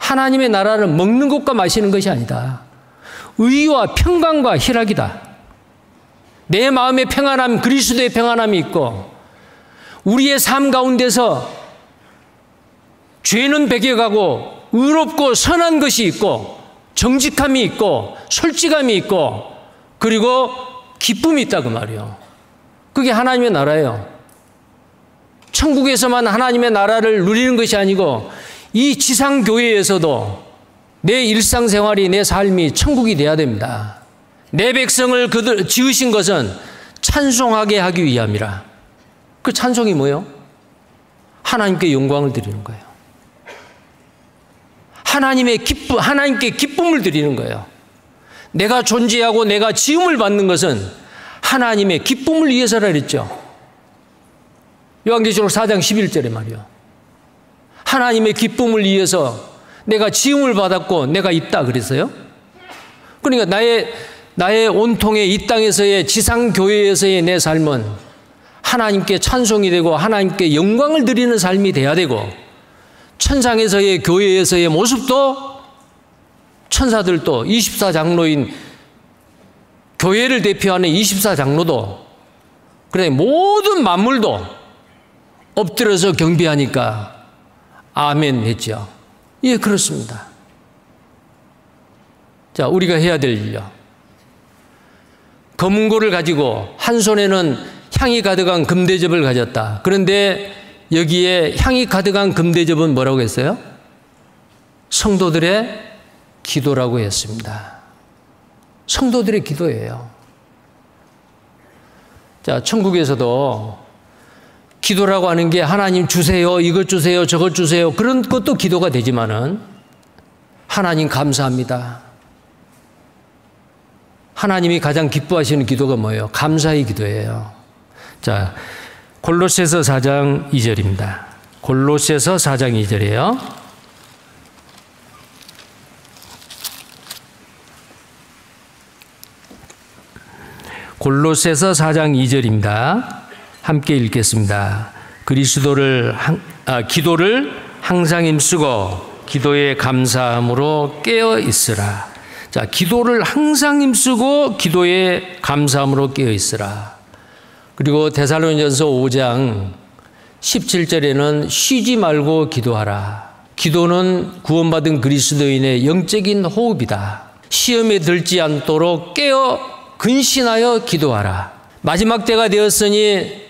하나님의 나라는 먹는 것과 마시는 것이 아니다. 의와 평강과 희락이다. 내 마음의 평안함, 그리스도의 평안함이 있고 우리의 삶 가운데서 죄는 배겨가고 의롭고 선한 것이 있고 정직함이 있고 솔직함이 있고 그리고 기쁨이 있다 그 말이에요. 그게 하나님의 나라예요. 천국에서만 하나님의 나라를 누리는 것이 아니고 이 지상교회에서도 내 일상생활이 내 삶이 천국이 돼야 됩니다. 내 백성을 그들 지으신 것은 찬송하게 하기 위함이라. 그 찬송이 뭐예요? 하나님께 영광을 드리는 거예요. 하나님께 기쁨을 드리는 거예요. 내가 존재하고 내가 지음을 받는 것은 하나님의 기쁨을 위해서라 그랬죠. 요한계시록 4장 11절에 말이요. 하나님의 기쁨을 위해서 내가 지음을 받았고 내가 있다 그랬어요. 그러니까 나의 온통의 이 땅에서의 지상교회에서의 내 삶은 하나님께 찬송이 되고 하나님께 영광을 드리는 삶이 돼야 되고 천상에서의 교회에서의 모습도 천사들도 24장로인 교회를 대표하는 24장로도 그래 모든 만물도 엎드려서 경배하니까 아멘 했죠. 예, 그렇습니다. 자, 우리가 해야 될 일요. 검은고를 가지고 한 손에는 향이 가득한 금대접을 가졌다. 그런데 여기에 향이 가득한 금대접은 뭐라고 했어요? 성도들의 기도라고 했습니다. 성도들의 기도예요. 자, 천국에서도 기도라고 하는 게 하나님 주세요, 이것 주세요, 저것 주세요. 그런 것도 기도가 되지만은 하나님 감사합니다. 하나님이 가장 기뻐하시는 기도가 뭐예요? 감사의 기도예요. 자, 골로새서 4장 2절입니다. 골로새서 4장 2절이에요. 골로새서 4장 2절입니다. 함께 읽겠습니다. 기도를 항상 힘쓰고 기도에 감사함으로 깨어 있으라. 자, 기도를 항상 힘쓰고 기도에 감사함으로 깨어 있으라. 그리고 데살로니가전서 5장 17절에는 쉬지 말고 기도하라. 기도는 구원받은 그리스도인의 영적인 호흡이다. 시험에 들지 않도록 깨어 근신하여 기도하라. 마지막 때가 되었으니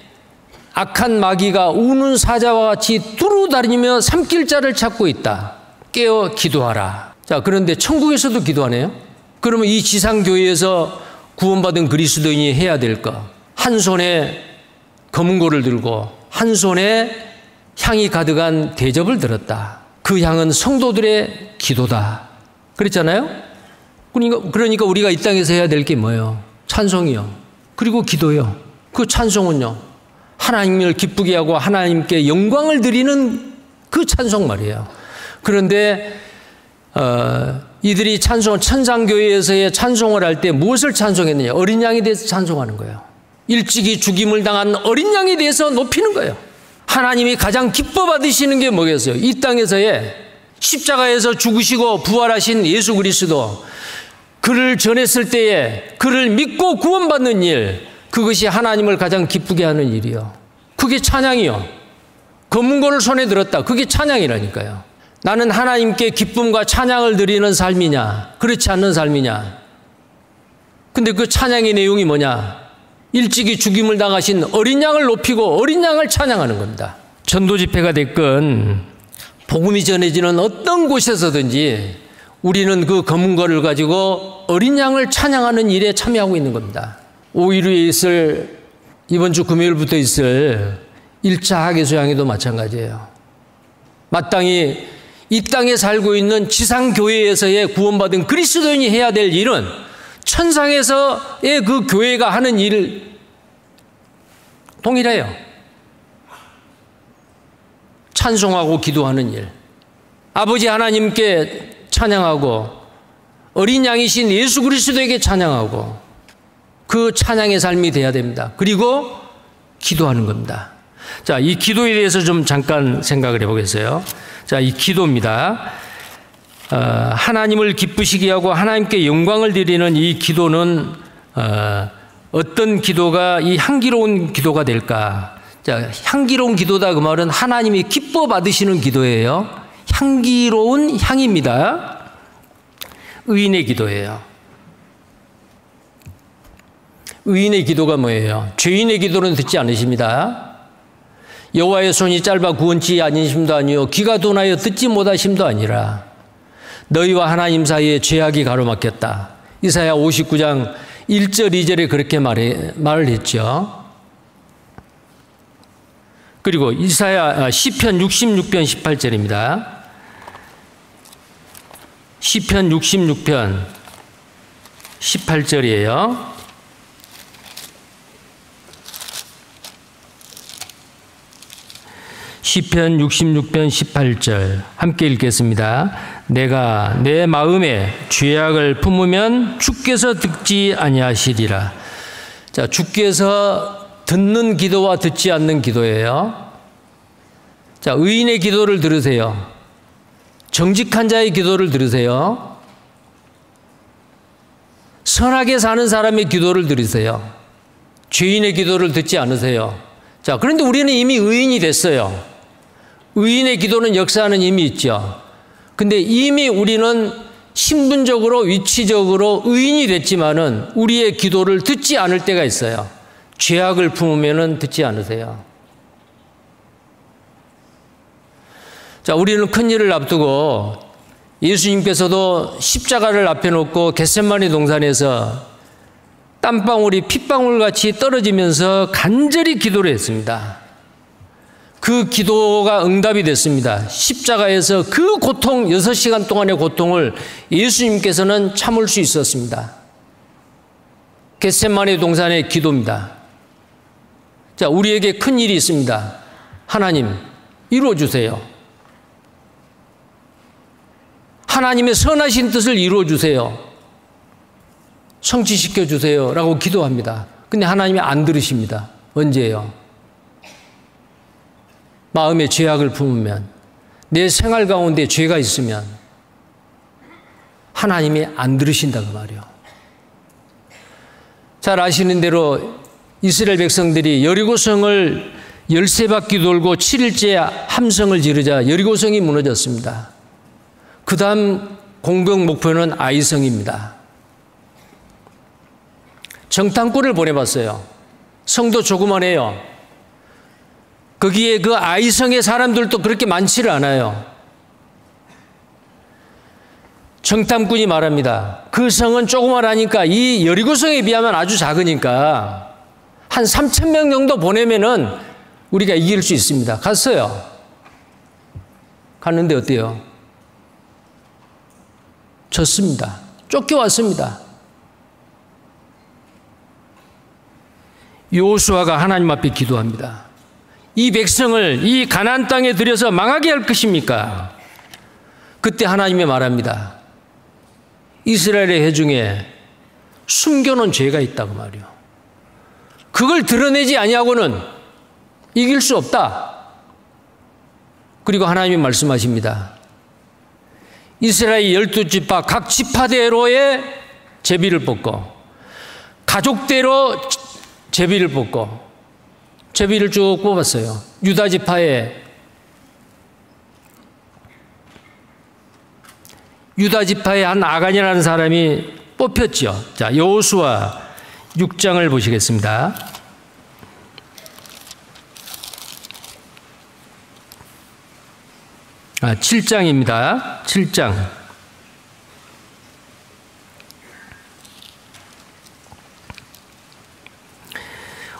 악한 마귀가 우는 사자와 같이 두루다니며 삼킬 자를 찾고 있다. 깨어 기도하라. 자, 그런데 천국에서도 기도하네요. 그러면 이 지상교회에서 구원받은 그리스도인이 해야 될 것. 한 손에 검은고를 들고 한 손에 향이 가득한 대접을 들었다. 그 향은 성도들의 기도다. 그랬잖아요? 그러니까 우리가 이 땅에서 해야 될 게 뭐예요? 찬송이요. 그리고 기도요. 그 찬송은요. 하나님을 기쁘게 하고 하나님께 영광을 드리는 그 찬송 말이에요. 그런데 이들이 천상교회에서의 찬송을 할 때 무엇을 찬송했느냐? 어린 양에 대해서 찬송하는 거예요. 일찍이 죽임을 당한 어린 양에 대해서 높이는 거예요. 하나님이 가장 기뻐 받으시는 게 뭐겠어요? 이 땅에서의 십자가에서 죽으시고 부활하신 예수 그리스도, 그를 전했을 때에 그를 믿고 구원받는 일, 그것이 하나님을 가장 기쁘게 하는 일이요. 그게 찬양이요. 검은고를 손에 들었다. 그게 찬양이라니까요. 나는 하나님께 기쁨과 찬양을 드리는 삶이냐, 그렇지 않는 삶이냐. 근데 그 찬양의 내용이 뭐냐? 일찍이 죽임을 당하신 어린 양을 높이고 어린 양을 찬양하는 겁니다. 전도 집회가 됐건 복음이 전해지는 어떤 곳에서든지 우리는 그 검은고를 가지고 어린 양을 찬양하는 일에 참여하고 있는 겁니다. 5일 후에 이번 주 금요일부터 있을 1차 학예수양회도 마찬가지예요. 마땅히 이 땅에 살고 있는 지상교회에서의 구원받은 그리스도인이 해야 될 일은 천상에서의 그 교회가 하는 일 동일해요. 찬송하고 기도하는 일. 아버지 하나님께 찬양하고 어린 양이신 예수 그리스도에게 찬양하고 그 찬양의 삶이 돼야 됩니다. 그리고 기도하는 겁니다. 자, 이 기도에 대해서 좀 잠깐 생각을 해보겠어요. 자, 이 기도입니다. 하나님을 기쁘시게 하고 하나님께 영광을 드리는 이 기도는 어떤 기도가 이 향기로운 기도가 될까? 자, 향기로운 기도다 그 말은 하나님이 기뻐 받으시는 기도예요. 향기로운 향입니다. 의인의 기도예요. 의인의 기도가 뭐예요? 죄인의 기도는 듣지 않으십니다. 여호와의 손이 짧아 구원치 아니심도 아니요 귀가 둔하여 듣지 못하심도 아니라 너희와 하나님 사이에 죄악이 가로막혔다. 이사야 59장 1절 2절에 그렇게 말을 했죠. 그리고 이사야 시편 66편 18절입니다. 시편 66편 18절이에요. 시편 66편 18절 함께 읽겠습니다. 내가 내 마음에 죄악을 품으면 주께서 듣지 아니하시리라. 자, 주께서 듣는 기도와 듣지 않는 기도예요. 자, 의인의 기도를 들으세요. 정직한 자의 기도를 들으세요. 선하게 사는 사람의 기도를 들으세요. 죄인의 기도를 듣지 않으세요. 자, 그런데 우리는 이미 의인이 됐어요. 의인의 기도는 역사는 이미 있죠. 근데 이미 우리는 신분적으로 위치적으로 의인이 됐지만은 우리의 기도를 듣지 않을 때가 있어요. 죄악을 품으면은 듣지 않으세요. 자, 우리는 큰 일을 앞두고 예수님께서도 십자가를 앞에 놓고 겟세마네 동산에서 땀방울이 핏방울같이 떨어지면서 간절히 기도를 했습니다. 그 기도가 응답이 됐습니다. 십자가에서 그 고통, 6시간 동안의 고통을 예수님께서는 참을 수 있었습니다. 겟세마네 동산의 기도입니다. 자, 우리에게 큰 일이 있습니다. 하나님, 이루어 주세요. 하나님의 선하신 뜻을 이루어 주세요. 성취시켜 주세요. 라고 기도합니다. 근데 하나님이 안 들으십니다. 언제예요? 마음에 죄악을 품으면, 내 생활 가운데 죄가 있으면 하나님이 안 들으신다 그 말이에요. 잘 아시는 대로 이스라엘 백성들이 여리고성을 13바퀴 돌고 7일째 함성을 지르자 여리고성이 무너졌습니다. 그 다음 공격 목표는 아이성입니다. 정탐꾼을 보내봤어요. 성도 조그만해요. 거기에 그 아이성의 사람들도 그렇게 많지를 않아요. 정탐꾼이 말합니다. 그 성은 조그만하니까 이 여리고성에 비하면 아주 작으니까 한 3,000명 정도 보내면은 우리가 이길 수 있습니다. 갔어요. 갔는데 어때요? 졌습니다. 쫓겨왔습니다. 여호수아가 하나님 앞에 기도합니다. 이 백성을 이 가나안 땅에 들여서 망하게 할 것입니까? 그때 하나님이 말합니다. 이스라엘의 회중에 숨겨놓은 죄가 있다고 말이요. 그걸 드러내지 아니하고는 이길 수 없다. 그리고 하나님이 말씀하십니다. 이스라엘 12지파 각 지파대로의 제비를 뽑고 가족대로 제비를 뽑고 제비를 쭉 뽑았어요. 유다 지파의 한 아간이라는 사람이 뽑혔죠. 자, 여호수아 6장을 보시겠습니다. 아, 7장입니다. 7장.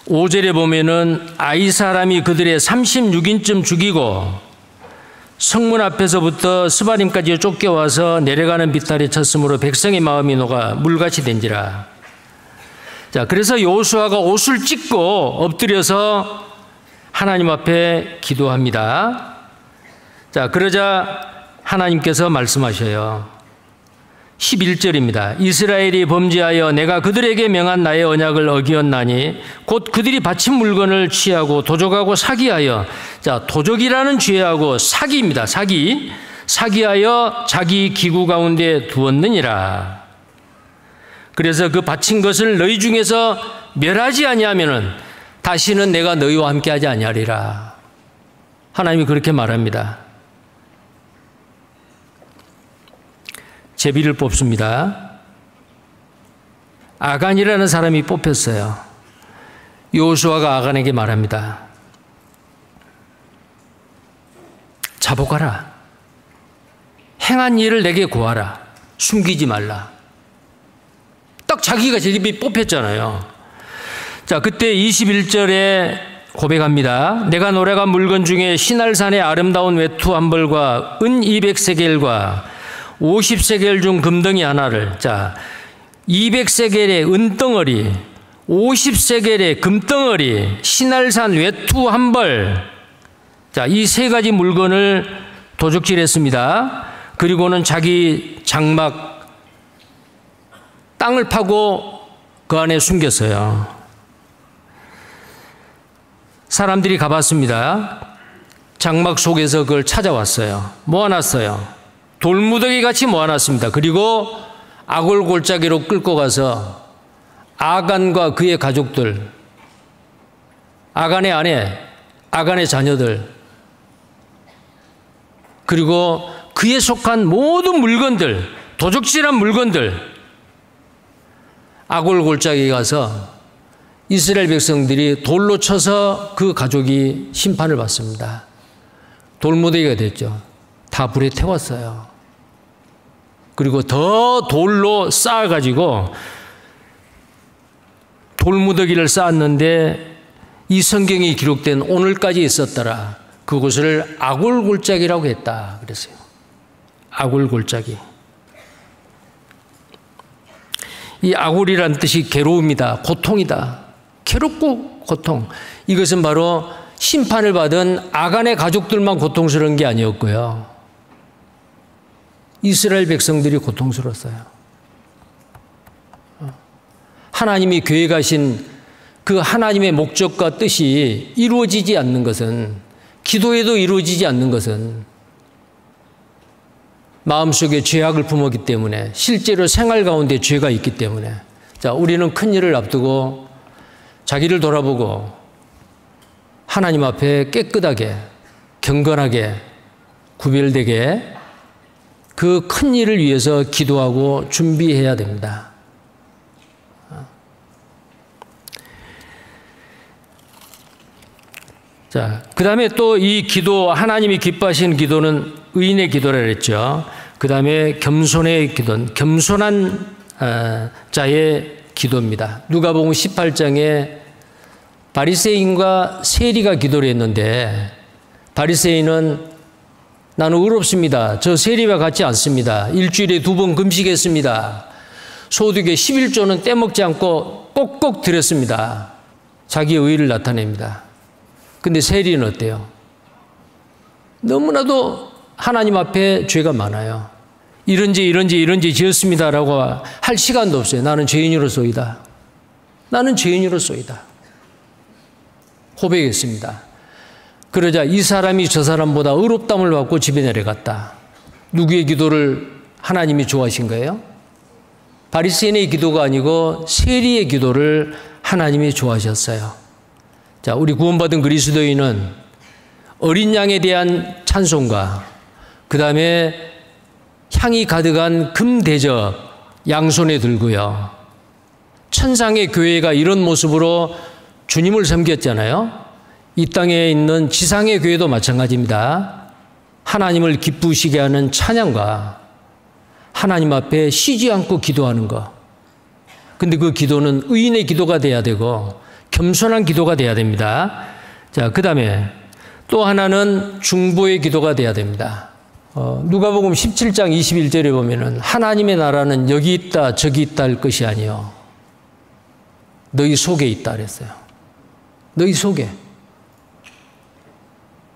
5절에 보면은 아이 사람이 그들의 36인쯤 죽이고 성문 앞에서부터 스바림까지 쫓겨와서 내려가는 비탈에 쳤으므로 백성의 마음이 녹아 물같이 된지라. 자, 그래서 여호수아가 옷을 찢고 엎드려서 하나님 앞에 기도합니다. 자, 그러자 하나님께서 말씀하셔요. 11절입니다. 이스라엘이 범죄하여 내가 그들에게 명한 나의 언약을 어기었나니 곧 그들이 바친 물건을 취하고 도적하고 사기하여, 자, 도적이라는 죄하고 사기입니다. 사기. 사기하여 자기 기구 가운데 두었느니라. 그래서 그 바친 것을 너희 중에서 멸하지 아니하면은 다시는 내가 너희와 함께하지 아니하리라. 하나님이 그렇게 말합니다. 제비를 뽑습니다. 아간이라는 사람이 뽑혔어요. 여호수아가 아간에게 말합니다. 자복하라. 행한 일을 내게 고하라. 숨기지 말라. 딱 자기가 제비 뽑혔잖아요. 자, 그때 21절에 고백합니다. 내가 노래간 물건 중에 시날산의 아름다운 외투 한 벌과 은 200세겔과 50세겔 중 금덩이 하나를, 자, 200세겔의 은덩어리, 50세겔의 금덩어리, 시날산 외투 한 벌, 자, 이 세 가지 물건을 도적질했습니다. 그리고는 자기 장막 땅을 파고 그 안에 숨겼어요. 사람들이 가봤습니다. 장막 속에서 그걸 찾아왔어요. 모아놨어요. 돌무더기 같이 모아놨습니다. 그리고 아골골짜기로 끌고 가서 아간과 그의 가족들, 아간의 아내, 아간의 자녀들, 그리고 그에 속한 모든 물건들, 도적질한 물건들, 아골골짜기에 가서 이스라엘 백성들이 돌로 쳐서 그 가족이 심판을 받습니다. 돌무더기가 됐죠. 다 불에 태웠어요. 그리고 더 돌로 쌓아가지고 돌무더기를 쌓았는데 이 성경이 기록된 오늘까지 있었더라. 그곳을 아골골짜기라고 했다 그랬어요. 아골골짜기. 이 아골이란 뜻이 괴로움이다, 고통이다. 괴롭고 고통. 이것은 바로 심판을 받은 아간의 가족들만 고통스러운 게 아니었고요. 이스라엘 백성들이 고통스러웠어요. 하나님이 계획하신 그 하나님의 목적과 뜻이 이루어지지 않는 것은, 기도에도 이루어지지 않는 것은 마음속에 죄악을 품었기 때문에, 실제로 생활 가운데 죄가 있기 때문에, 자, 우리는 큰 일을 앞두고 자기를 돌아보고 하나님 앞에 깨끗하게, 경건하게, 구별되게 그 큰 일을 위해서 기도하고 준비해야 됩니다. 자, 그 다음에 또 이 기도, 하나님이 기뻐하시는 기도는 의인의 기도라 그랬죠. 그 다음에 겸손의 기도는 겸손한 자의 기도입니다. 누가복음 18장에 바리새인과 세리가 기도를 했는데, 바리새인은 나는 의롭습니다. 저 세리와 같지 않습니다. 일주일에 2번 금식했습니다. 소득의 11조는 떼먹지 않고 꼭꼭 드렸습니다. 자기의 의의를 나타냅니다. 근데 세리는 어때요? 너무나도 하나님 앞에 죄가 많아요. 이런지 지었습니다라고 할 시간도 없어요. 나는 죄인으로소이다. 나는 죄인으로소이다. 고백했습니다. 그러자 이 사람이 저 사람보다 의롭다함을 받고 집에 내려갔다. 누구의 기도를 하나님이 좋아하신 거예요? 바리새인의 기도가 아니고 세리의 기도를 하나님이 좋아하셨어요. 자, 우리 구원받은 그리스도인은 어린 양에 대한 찬송과 그 다음에 향이 가득한 금대접 양손에 들고요. 천상의 교회가 이런 모습으로 주님을 섬겼잖아요. 이 땅에 있는 지상의 교회도 마찬가지입니다. 하나님을 기쁘시게 하는 찬양과 하나님 앞에 쉬지 않고 기도하는 것. 근데 그 기도는 의인의 기도가 돼야 되고 겸손한 기도가 돼야 됩니다. 자, 그 다음에 또 하나는 중보의 기도가 돼야 됩니다. 누가복음 17장 21절에 보면은 하나님의 나라는 여기 있다 저기 있다 할 것이 아니요 너희 속에 있다 그랬어요. 너희 속에.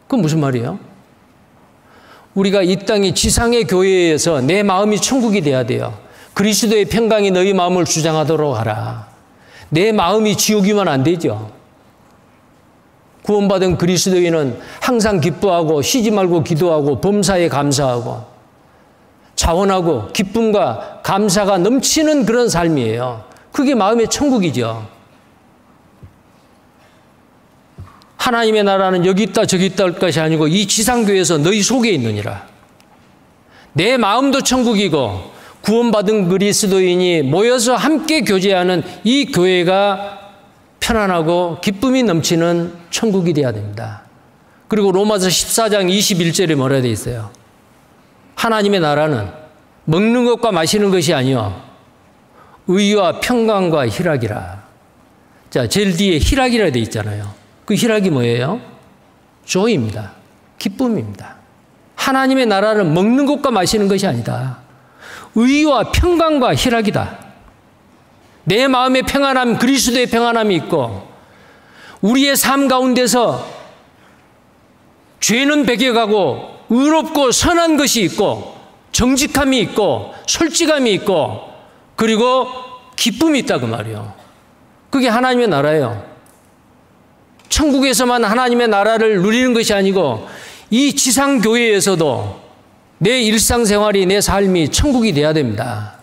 그건 무슨 말이에요? 우리가 이 땅이 지상의 교회에서 내 마음이 천국이 돼야 돼요. 그리스도의 평강이 너희 마음을 주장하도록 하라. 내 마음이 지옥이면 안 되죠. 구원받은 그리스도인은 항상 기뻐하고 쉬지 말고 기도하고 범사에 감사하고 자원하고 기쁨과 감사가 넘치는 그런 삶이에요. 그게 마음의 천국이죠. 하나님의 나라는 여기 있다 저기 있다 할 것이 아니고 이 지상교회에서 너희 속에 있느니라. 내 마음도 천국이고 구원받은 그리스도인이 모여서 함께 교제하는 이 교회가 편안하고 기쁨이 넘치는 천국이 되어야 됩니다. 그리고 로마서 14장 21절에 뭐라 되어 있어요? 하나님의 나라는 먹는 것과 마시는 것이 아니요 의와 평강과 희락이라. 자, 제일 뒤에 희락이라 되어 있잖아요. 그 희락이 뭐예요? joy입니다. 기쁨입니다. 하나님의 나라는 먹는 것과 마시는 것이 아니다. 의와 평강과 희락이다. 내 마음의 평안함, 그리스도의 평안함이 있고 우리의 삶 가운데서 죄는 배겨가고 의롭고 선한 것이 있고 정직함이 있고 솔직함이 있고 그리고 기쁨이 있다 그 말이에요. 그게 하나님의 나라예요. 천국에서만 하나님의 나라를 누리는 것이 아니고 이 지상교회에서도 내 일상생활이 내 삶이 천국이 돼야 됩니다.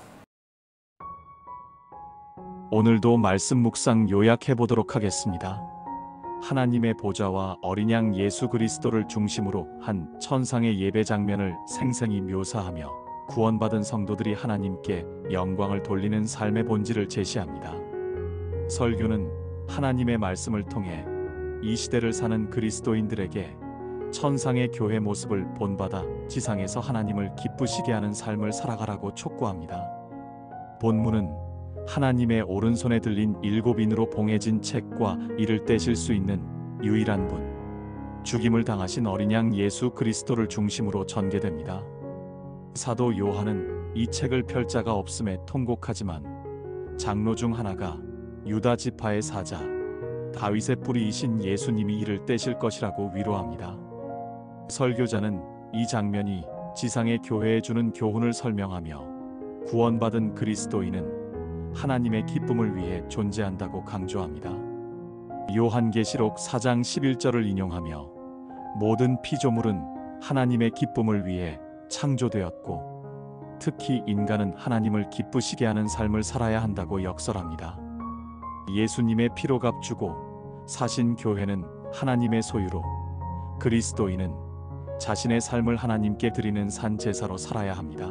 오늘도 말씀 묵상 요약해 보도록 하겠습니다. 하나님의 보좌와 어린 양 예수 그리스도를 중심으로 한 천상의 예배 장면을 생생히 묘사하며 구원받은 성도들이 하나님께 영광을 돌리는 삶의 본질을 제시합니다. 설교는 하나님의 말씀을 통해 이 시대를 사는 그리스도인들에게 천상의 교회 모습을 본받아 지상에서 하나님을 기쁘시게 하는 삶을 살아가라고 촉구합니다. 본문은 하나님의 오른손에 들린 7인으로 봉해진 책과 이를 떼실 수 있는 유일한 분, 죽임을 당하신 어린 양 예수 그리스도를 중심으로 전개됩니다. 사도 요한은 이 책을 펼 자가 없음에 통곡하지만 장로 중 하나가 유다 지파의 사자 다윗의 뿌리이신 예수님이 이를 떼실 것이라고 위로합니다. 설교자는 이 장면이 지상의 교회에 주는 교훈을 설명하며 구원받은 그리스도인은 하나님의 기쁨을 위해 존재한다고 강조합니다. 요한계시록 4장 11절을 인용하며 모든 피조물은 하나님의 기쁨을 위해 창조되었고 특히 인간은 하나님을 기쁘시게 하는 삶을 살아야 한다고 역설합니다. 예수님의 피로 값주고 사신 교회는 하나님의 소유로 그리스도인은 자신의 삶을 하나님께 드리는 산 제사로 살아야 합니다.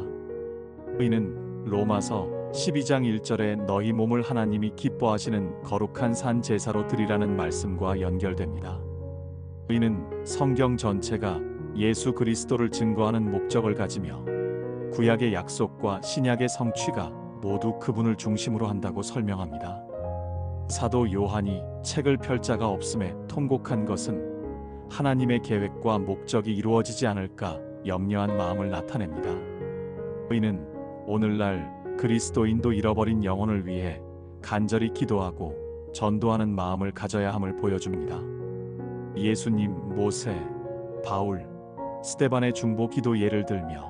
이는 로마서 12장 1절에 너희 몸을 하나님이 기뻐하시는 거룩한 산 제사로 드리라는 말씀과 연결됩니다. 이는 성경 전체가 예수 그리스도를 증거하는 목적을 가지며 구약의 약속과 신약의 성취가 모두 그분을 중심으로 한다고 설명합니다. 사도 요한이 책을 펼 자가 없음에 통곡한 것은 하나님의 계획과 목적이 이루어지지 않을까 염려한 마음을 나타냅니다. 이는 오늘날 그리스도인도 잃어버린 영혼을 위해 간절히 기도하고 전도하는 마음을 가져야 함을 보여줍니다. 예수님, 모세, 바울, 스데반의 중보 기도 예를 들며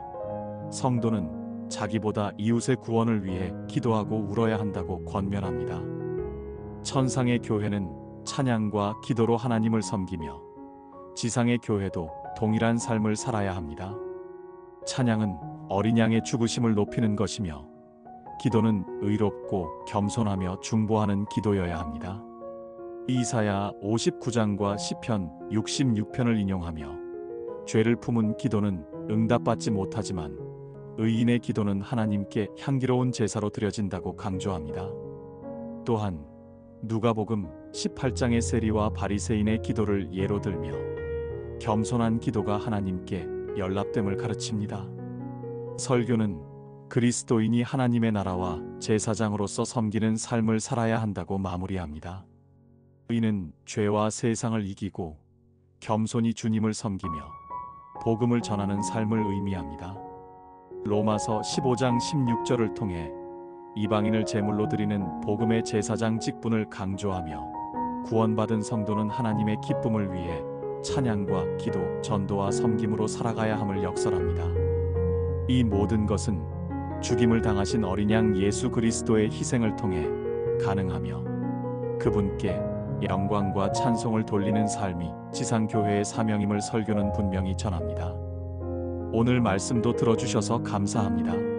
성도는 자기보다 이웃의 구원을 위해 기도하고 울어야 한다고 권면합니다. 천상의 교회는 찬양과 기도로 하나님을 섬기며 지상의 교회도 동일한 삶을 살아야 합니다. 찬양은 어린 양의 죽으심을 높이는 것이며 기도는 의롭고 겸손하며 중보하는 기도여야 합니다. 이사야 59장과 시편 66편을 인용하며 죄를 품은 기도는 응답받지 못하지만 의인의 기도는 하나님께 향기로운 제사로 드려진다고 강조합니다. 또한 누가복음 18장의 세리와 바리새인의 기도를 예로 들며 겸손한 기도가 하나님께 연락됨을 가르칩니다. 설교는 그리스도인이 하나님의 나라와 제사장으로서 섬기는 삶을 살아야 한다고 마무리합니다. 이는 죄와 세상을 이기고 겸손히 주님을 섬기며 복음을 전하는 삶을 의미합니다. 로마서 15장 16절을 통해 이방인을 제물로 드리는 복음의 제사장 직분을 강조하며 구원받은 성도는 하나님의 기쁨을 위해 찬양과 기도, 전도와 섬김으로 살아가야 함을 역설합니다. 이 모든 것은 죽임을 당하신 어린 양 예수 그리스도의 희생을 통해 가능하며 그분께 영광과 찬송을 돌리는 삶이 지상교회의 사명임을 설교는 분명히 전합니다. 오늘 말씀도 들어주셔서 감사합니다.